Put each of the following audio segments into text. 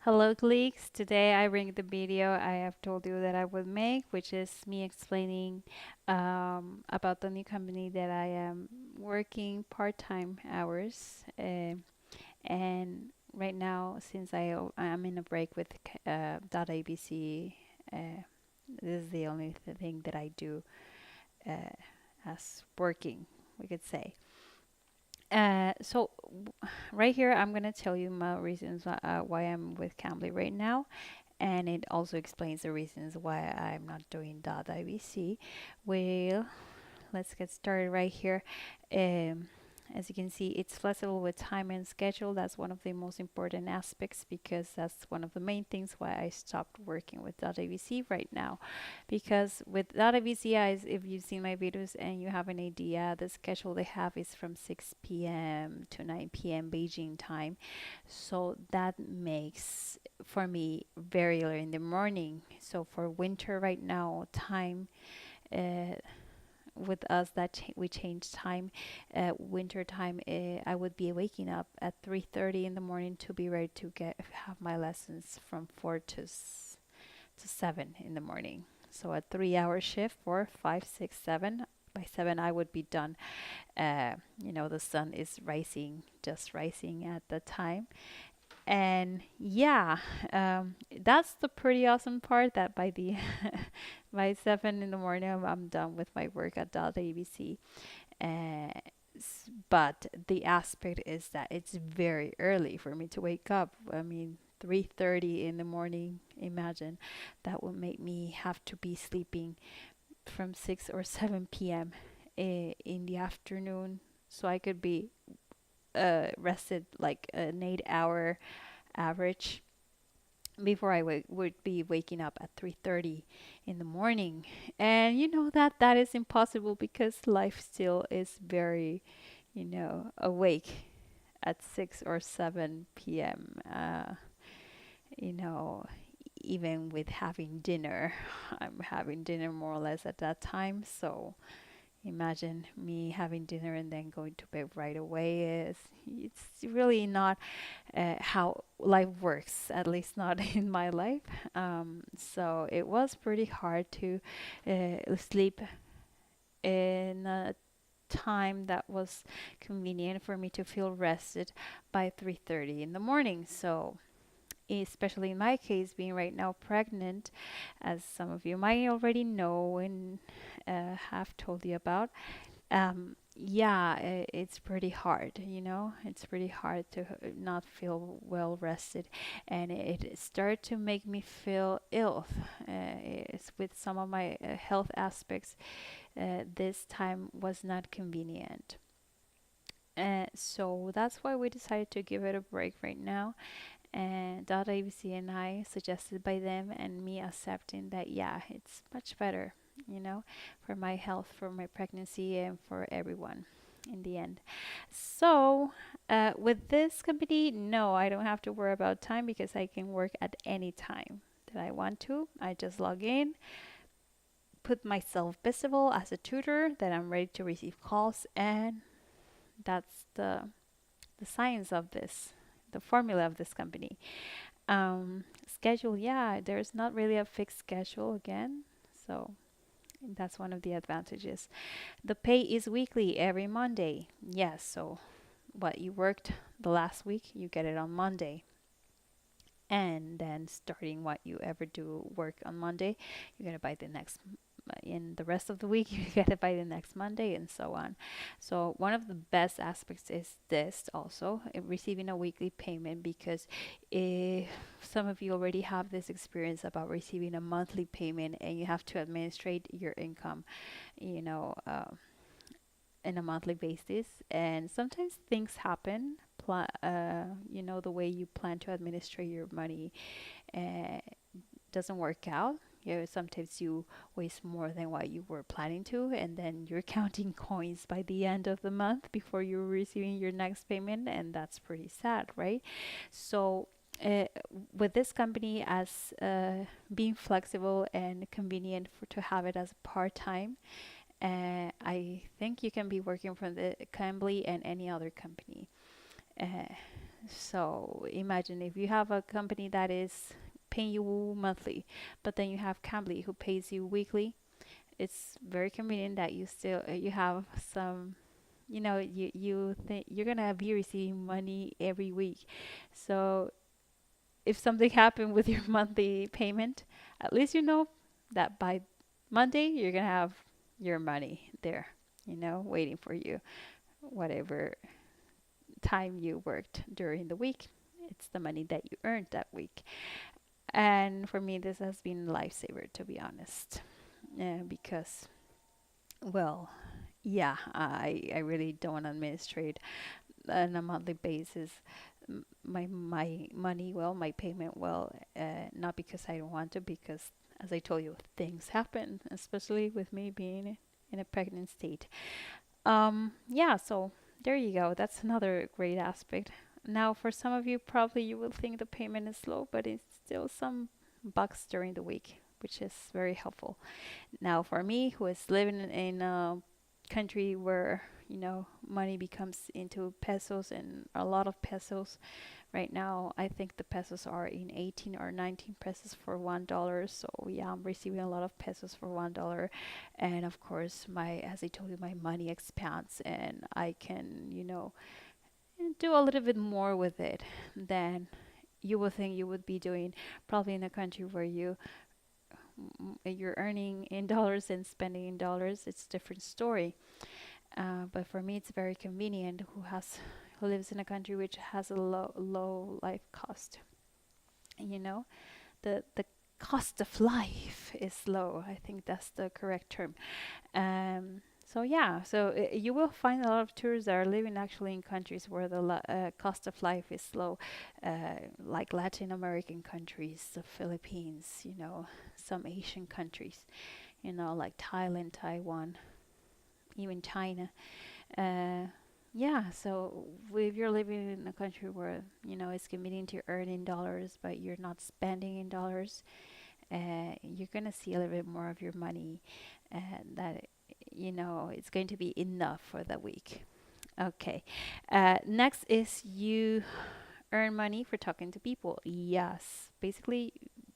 Hello, colleagues. Today I bring the video I have told you that I would make, which is me explaining about the new company that I am working part-time hours. And right now, since I'm in a break with .abc, this is the only thing that I do uh, as working, we could say. Right here, I'm gonna tell you my reasons why I'm with Cambly right now, and it also explains the reasons why I'm not doing .ibc. Well, let's get started right here. Um, as you can see, it's flexible with time and schedule. That's one of the most important aspects because that's one of the main things why I stopped working with .abc right now. Because with .abc, if you've seen my videos and you have an idea, the schedule they have is from 6 p.m. to 9 p.m. Beijing time. So that makes for me very early in the morning. So for winter right now, time uh, with us that we changed time. Winter time, I would be waking up at 3:30 in the morning to be ready to get have my lessons from 4 to 7 in the morning. So a 3 hour shift, 4, 5, 6, 7. By 7, I would be done. The sun is rising, just rising at the time. And yeah, that's the pretty awesome part that by the by 7 in the morning, I'm done with my work at .abc. Uh, but the aspect is that it's very early for me to wake up. I mean, 3:30 in the morning. Imagine that would make me have to be sleeping from 6 or 7 p.m. In the afternoon, so I could be rested like an 8 hour average before would be waking up at 3:30 in the morning. And you know that is impossible because life still is very, awake at 6 or 7 p.m. You know, even with having dinner, I'm having dinner more or less at that time. So imagine me having dinner and then going to bed right away. It's really not how life works, at least not in my life. So it was pretty hard to sleep in a time that was convenient for me to feel rested by 3:30 in the morning. So especially in my case, being right now pregnant, as some of you might already know and have told you about, yeah, it's pretty hard, It's pretty hard to not feel well rested, and it started to make me feel ill. It's with some of my health aspects. This time was not convenient. So that's why we decided to give it a break right now. And .abc and I suggested by them and me accepting that, yeah, it's much better, for my health, for my pregnancy, and for everyone in the end. So with this company, no, I don't have to worry about time because I can work at any time that I want to. I just log in, put myself visible as a tutor, that I'm ready to receive calls, and that's the science of this, the formula of this company. Schedule, yeah, there's not really a fixed schedule again, so that's one of the advantages. The pay is weekly every Monday. Yes, so what you worked the last week, you get it on Monday. And then starting what you ever do work on Monday, you get it by the next in the rest of the week you get it by the next Monday, and so on. So one of the best aspects is this also, receiving a weekly payment, because if some of you already have this experience about receiving a monthly payment and you have to administrate your income, you know, in a monthly basis, and sometimes things happen. The way you plan to administrate your money uh, doesn't work out. Sometimes you waste more than what you were planning to, and then you're counting coins by the end of the month before you're receiving your next payment, and that's pretty sad, right? So, uh, with this company, as being flexible and convenient to have it as part time, I think you can be working from the Cambly and any other company. Uh, So imagine if you have a company that is paying you monthly, but then you have Cambly who pays you weekly. It's very convenient that you have some, you think you're gonna be receiving money every week. So if something happened with your monthly payment, at least you know that by Monday you're gonna have your money there, waiting for you, whatever time you worked during the week. It's the money that you earned that week. And for me, this has been a lifesaver, to be honest, because, well, yeah, I really don't administrate on a monthly basis my money well, my payment well, not because I don't want to, because as I told you, things happen, especially with me being in a pregnant state. Yeah, so there you go. That's another great aspect. Now, for some of you, probably you will think the payment is slow, but it's still some bucks during the week, which is very helpful. Now, for me, who is living in a country where, money becomes into pesos and a lot of pesos, right now, I think the pesos are in 18 or 19 pesos for $1. So yeah, I'm receiving a lot of pesos for $1. And of course, as I told you, my money expands and I can, do a little bit more with it than you would think you would be doing probably in a country where you're earning in dollars and spending in dollars. It's a different story. But for me, it's very convenient who lives in a country which has a low life cost. You know, the cost of life is low. I think that's the correct term. So yeah, so you will find a lot of tourists that are living actually in countries where the cost of life is low, like Latin American countries, the Philippines, some Asian countries, like Thailand, Taiwan, even China. Uh, yeah, so if you're living in a country where it's committing to earn in dollars, but you're not spending in dollars, you're gonna see a little bit more of your money, and that it's going to be enough for the week. Okay. Next is you earn money for talking to people. Yes, basically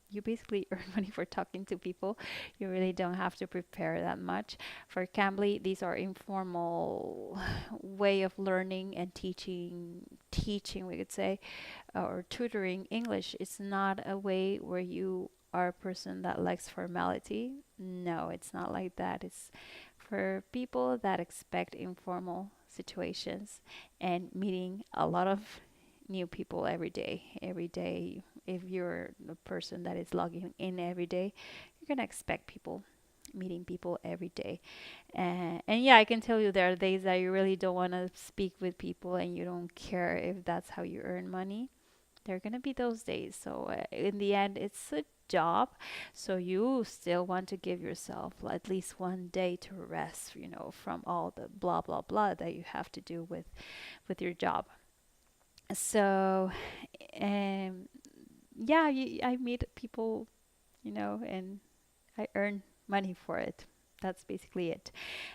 you basically earn money for talking to people. You really don't have to prepare that much. For Cambly, these are informal way of learning and teaching we could say, or tutoring English. It's not a way where you are a person that likes formality. No, it's not like that. It's for people that expect informal situations and meeting a lot of new people every day. Every day, if you're a person that is logging in every day, you're gonna expect people, meeting people every day. And yeah, I can tell you there are days that you really don't want to speak with people and you don't care if that's how you earn money. There are gonna be those days. So in the end, it's a job, so you still want to give yourself at least one day to rest, from all the blah blah blah that you have to do with your job. So, um, yeah, I meet people, and I earn money for it. That's basically it.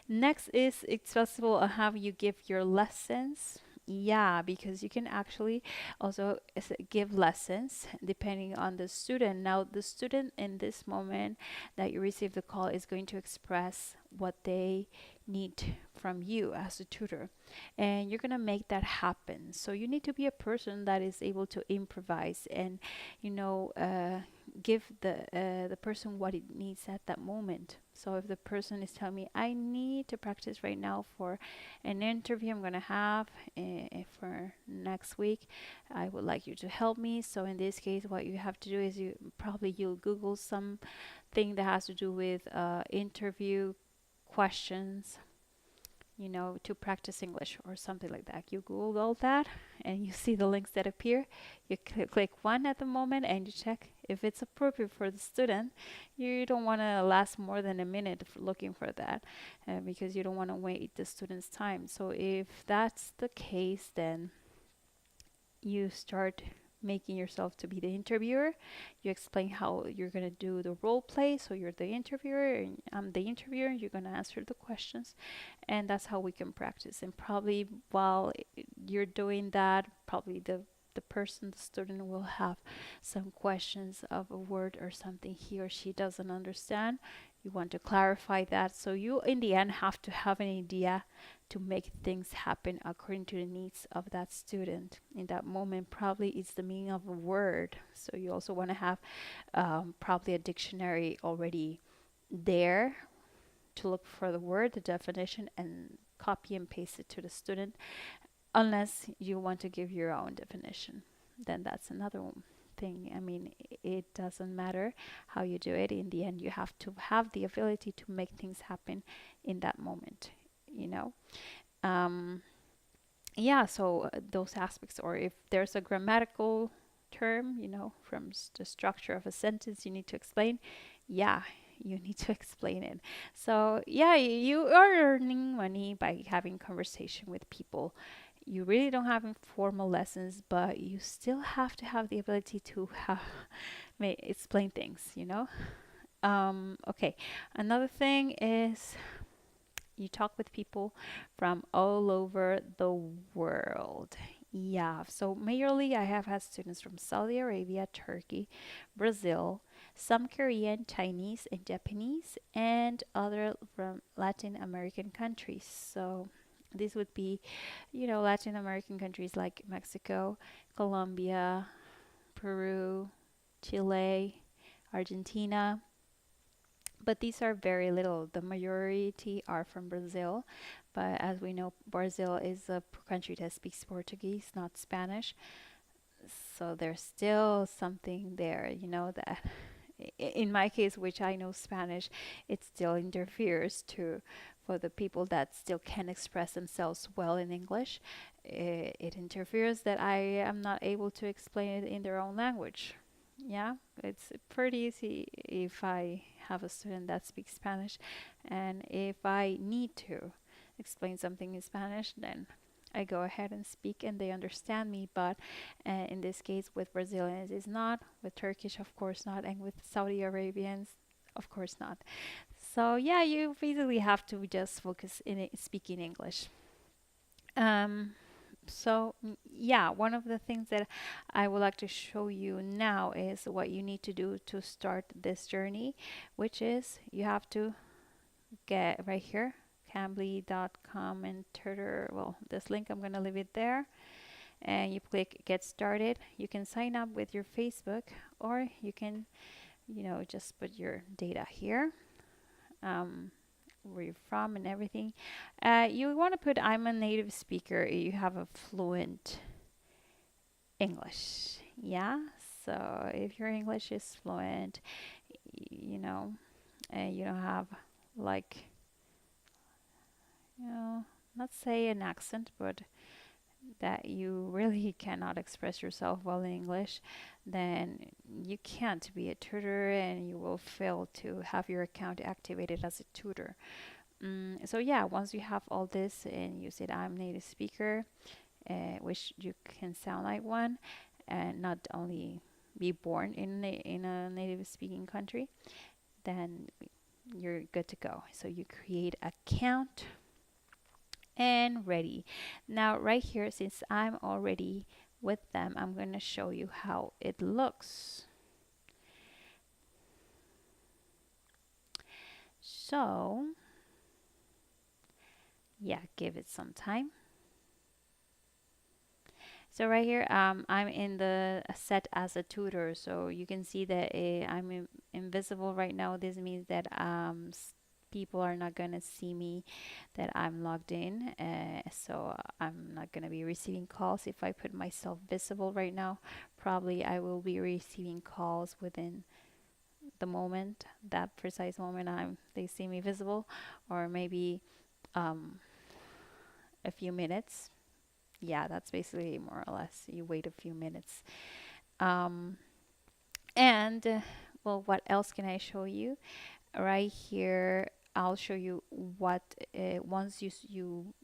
Next is it's possible have you give your lessons. Yeah, because you can actually also give lessons depending on the student. Now, the student in this moment that you receive the call is going to express what they need from you as a tutor, and you're going to make that happen. So you need to be a person that is able to improvise and, you know, uh, give the person what it needs at that moment. So if the person is telling me I need to practice right now for an interview I'm gonna have for next week, I would like you to help me. So in this case, what you have to do is you'll Google something that has to do with interview questions, to practice English or something like that. You Google that and you see the links that appear. You click one at the moment and you check if it's appropriate for the student. You don't want to last more than a minute looking for that because you don't want to wait the student's time. So if that's the case, then you start making yourself to be the interviewer. You explain how you're going to do the role play. So you're the interviewer and I'm the interviewer. You're going to answer the questions. And that's how we can practice. And probably while you're doing that, probably the the student will have some questions of a word or something he or she doesn't understand. You want to clarify that. So you, in the end, have to have an idea to make things happen according to the needs of that student. In that moment, probably it's the meaning of a word. So you also want to have probably a dictionary already there to look for the word, the definition, and copy and paste it to the student, unless you want to give your own definition. Then that's another thing. I mean, it doesn't matter how you do it. In the end, you have to have the ability to make things happen in that moment, you know? Um, yeah, so those aspects, or if there's a grammatical term, from the structure of a sentence you need to explain, yeah, you need to explain it. So, yeah, you are earning money by having conversation with people. You really don't have formal lessons, but you still have to have the ability to have explain things. Okay, another thing is you talk with people from all over the world. Yeah, so majorly I have had students from Saudi Arabia, Turkey, Brazil, some Korean, Chinese, and Japanese, and other from Latin American countries. So this would be, Latin American countries like Mexico, Colombia, Peru, Chile, Argentina, but these are very little. The majority are from Brazil, but as we know, Brazil is a country that speaks Portuguese, not Spanish. So there's still something there, that in my case, which I know Spanish, it still interferes to for the people that still can express themselves well in English. It interferes that I am not able to explain it in their own language. Yeah, it's pretty easy if I have a student that speaks Spanish, and if I need to explain something in Spanish, then I go ahead and speak and they understand me. But in this case, with Brazilians, it's not. With Turkish, of course not. And with Saudi Arabians, of course not. So, yeah, you basically have to just focus in speaking English. Um, yeah, one of the things that I would like to show you now is what you need to do to start this journey, which is you have to get right here, cambly.com and tutor. Well, this link, I'm going to leave it there. And you click get started. You can sign up with your Facebook, or you can, just put your data here. Where you're from and everything. You want to put I'm a native speaker. You have a fluent English. Yeah. So if your English is fluent, and you don't have like, not say an accent, but that you really cannot express yourself well in English, then you can't be a tutor and you will fail to have your account activated as a tutor. So yeah, once you have all this and you said I'm native speaker, which you can sound like one, and not only be born in a native speaking country, then you're good to go. So you create account and ready. Now right here, since I'm already with them, I'm going to show you how it looks. So yeah, give it some time. So right here, I'm in the set as a tutor, so you can see that I'm invisible right now. This means that people are not gonna see me, that I'm logged in. So I'm not gonna be receiving calls if I put myself visible right now. Probably I will be receiving calls within the moment, that precise moment they see me visible, or maybe um, a few minutes. Yeah, that's basically more or less. You wait a few minutes. Um, and well, what else can I show you? Right here, I'll show you what once you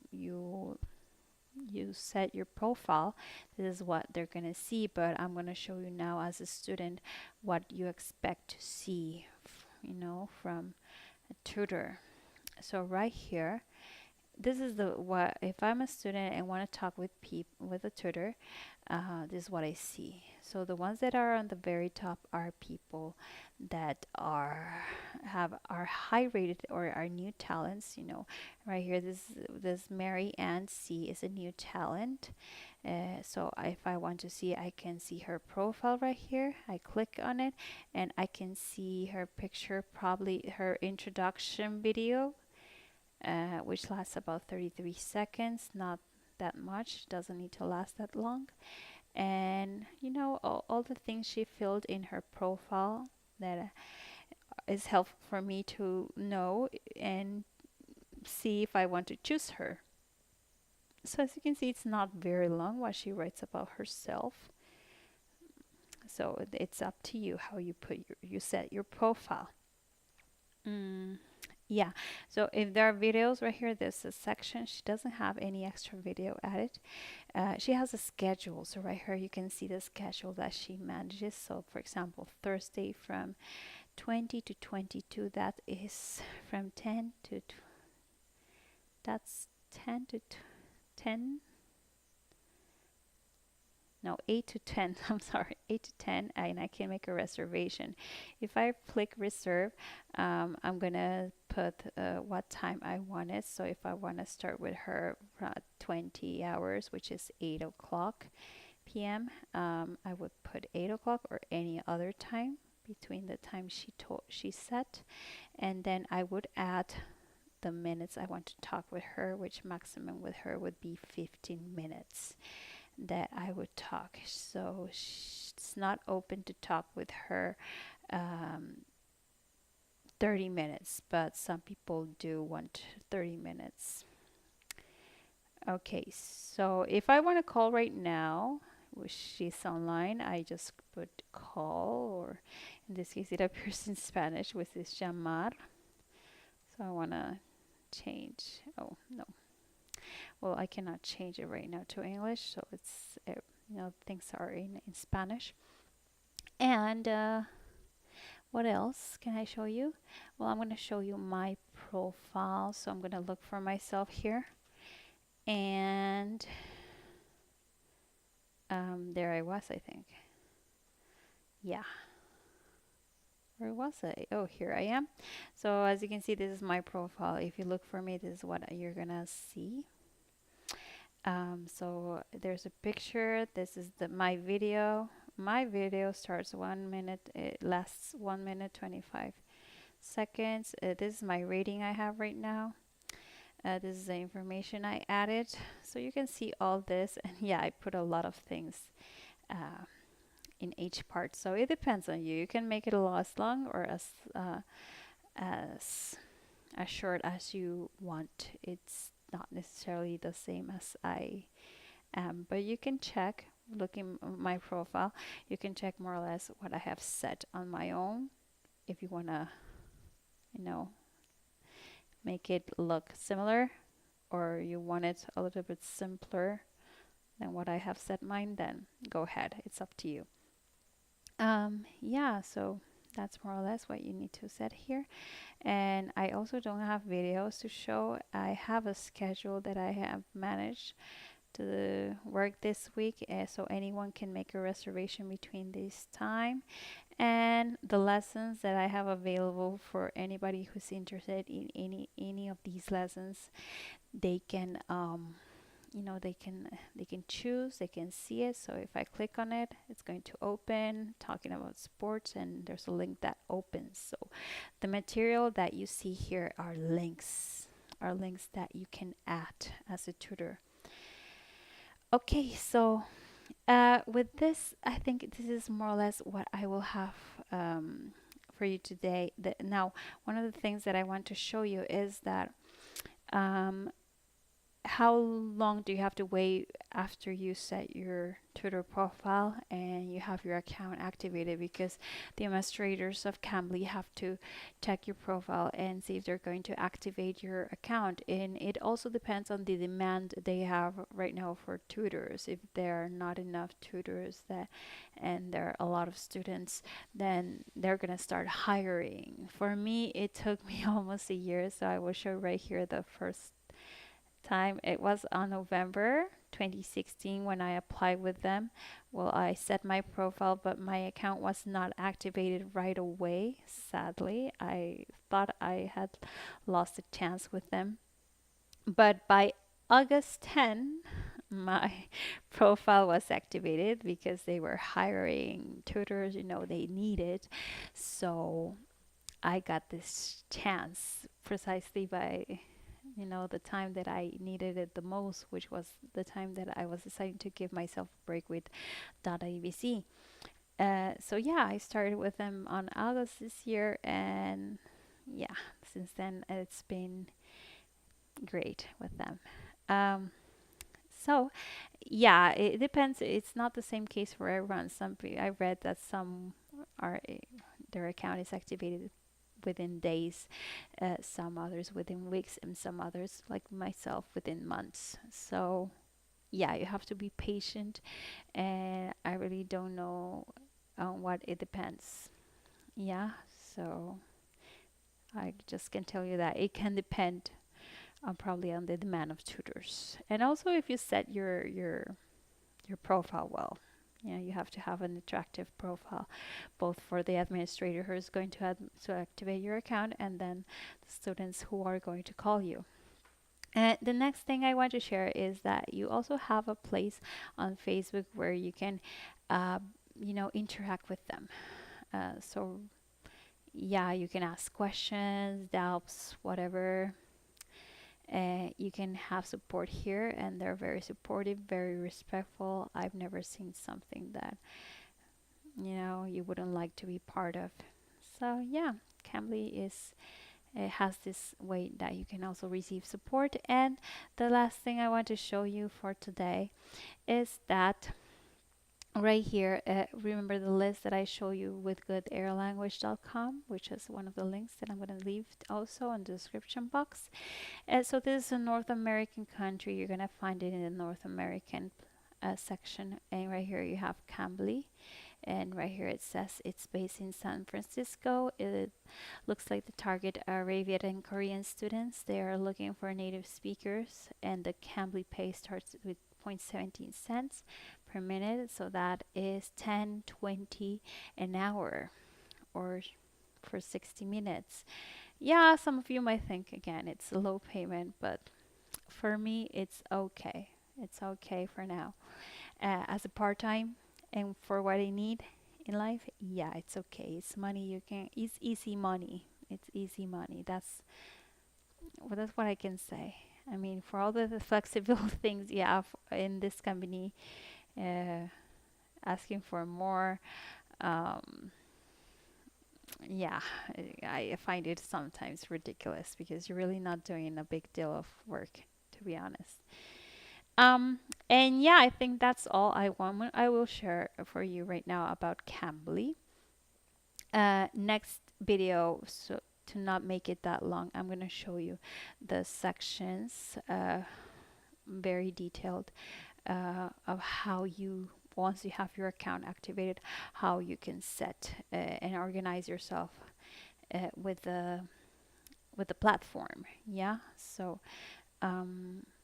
set your profile, this is what they're gonna see. But I'm gonna show you now as a student what you expect to see, from a tutor. So right here, this is the what if I'm a student and want to talk with a tutor, This is what I see. So the ones that are on the very top are people that are high rated or are new talents. You know, right here, this Mary Ann C is a new talent. So if I want to see, I can see her profile right here. I click on it, and I can see her picture, probably her introduction video, which lasts about 33 seconds. Not that much. Doesn't need to last that long. And you know, all the things she filled in her profile that is helpful for me to know and see if I want to choose her. So as you can see, it's not very long what she writes about herself. So it's up to you how you you set your profile. Mm, yeah. So if there are videos right here, there's a section. She doesn't have any extra video added. She has a schedule. So right here, you can see the schedule that she manages. So for example, Thursday from 20 to 22, that is from 10 to, that's 10 to 10, no, 8 to 10, I'm sorry, 8 to 10, and I can make a reservation. If I click reserve, I'm gonna put what time I want it. So if I want to start with her 20 hours, which is 8 o'clock p.m., I would put 8 o'clock or any other time between the time she set, and then I would add the minutes I want to talk with her, which maximum with her would be 15 minutes that I would talk. So it's not open to talk with her 30 minutes, but some people do want 30 minutes. Okay, so if I want to call right now, which she's online, I just put call, or in this case, it appears in Spanish, which is llamar. So I want to change. Oh, no. Well, I cannot change it right now to English, so it's, things are in Spanish. And what else can I show you? Well, I'm going to show you my profile. So I'm going to look for myself here. And there I was, I think. Yeah. Where was I? Oh, here I am. So as you can see, this is my profile. If you look for me, this is what you're going to see. So there's a picture. This is my video. My video starts 1 minute. It lasts 1 minute 25 seconds. This is my rating I have right now. This is the information I added. So you can see all this. And yeah, I put a lot of things in each part. So it depends on you. You can make it a lot long or as as short as you want. It's not necessarily the same as I am, but you can check, looking at my profile, you can check more or less what I have set on my own if you want to, you know, make it look similar, or you want it a little bit simpler than what I have set mine, then go ahead. It's up to you. Yeah, so that's more or less what you need to set here. And I also don't have videos to show. I have a schedule that I have managed to work this week, so anyone can make a reservation between this time. And the lessons that I have available for anybody who's interested in any of these lessons, they can they can choose, they can see it. So if I click on it, it's going to open talking about sports, and there's a link that opens. So the material that you see here are links that you can add as a tutor. Okay, so with this, I think this is more or less what I will have for you today. Now, one of the things that I want to show you is that um, how long do you have to wait after you set your tutor profile and you have your account activated? Because the administrators of Cambly have to check your profile and see if they're going to activate your account. And it also depends on the demand they have right now for tutors. If there are not enough tutors and there are a lot of students, then they're going to start hiring. For me, it took me almost a year, so I will show right here the first time. It was on November 2016 when I applied with them. Well, I set my profile, but my account was not activated right away. Sadly, I thought I had lost a chance with them. But by August 10, my profile was activated because they were hiring tutors, they needed. So I got this chance precisely by the time that I needed it the most, which was the time that I was deciding to give myself a break with Data EBC. So yeah, I started with them on August this year, and yeah, since then it's been great with them. Um, so yeah, it depends. It's not the same case for everyone. I read that some are their account is activated within days, some others within weeks, and some others, like myself, within months. So, yeah, you have to be patient, and I really don't know on what it depends. Yeah, so I just can tell you that it can depend on probably on the demand of tutors, and also if you set your profile well. You have to have an attractive profile, both for the administrator who is going to activate your account and then the students who are going to call you. And the next thing I want to share is that you also have a place on Facebook where you can, uh, interact with them. So yeah, you can ask questions, doubts, whatever. You can have support here, and they're very supportive, very respectful. I've never seen something that you wouldn't like to be part of. So yeah, Cambly is it has this way that you can also receive support. And the last thing I want to show you for today is that right here, remember the list that I show you with goodairlanguage.com, which is one of the links that I'm going to leave also in the description box. So this is a North American country. You're going to find it in the North American section. And right here you have Cambly. And right here it says it's based in San Francisco. It looks like the target are Arabian and Korean students. They are looking for native speakers, and the Cambly pay starts with 0.17 cents per minute. So that is 10.20 an hour, or for 60 minutes. Yeah, some of you might think again it's a low payment, but for me it's okay. It's okay for now. As a part-time and for what I need in life, yeah, it's okay. It's money you can. It's easy money. It's easy money. That's what I can say. I mean, for all the flexible things you have in this company, uh, asking for more, um, yeah, I find it sometimes ridiculous because you're really not doing a big deal of work, to be honest. Um, and yeah, I think that's all I will share for you right now about Cambly. Next video, so to not make it that long, I'm going to show you the sections, very detailed, of how you, once you have your account activated, how you can set and organize yourself with the platform. Yeah, so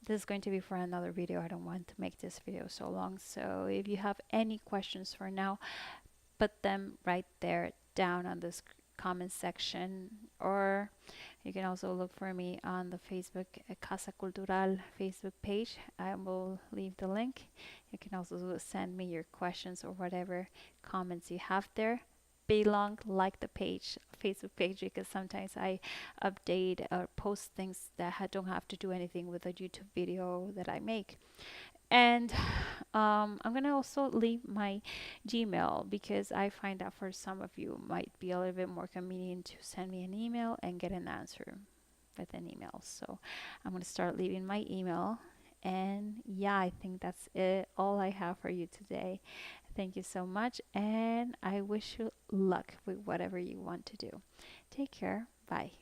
this is going to be for another video. I don't want to make this video so long. So if you have any questions for now, put them right there down on this comment section, or you can also look for me on the Facebook Casa Cultural Facebook page. I will leave the link. You can also send me your questions or whatever comments you have there. Belong, like the page, Facebook page, because sometimes I update or post things that don't have to do anything with a YouTube video that I make. And I'm gonna also leave my Gmail because I find that for some of you might be a little bit more convenient to send me an email and get an answer with an email. So I'm gonna start leaving my email. And yeah, I think that's it. All I have for you today. Thank you so much, and I wish you luck with whatever you want to do. Take care. Bye.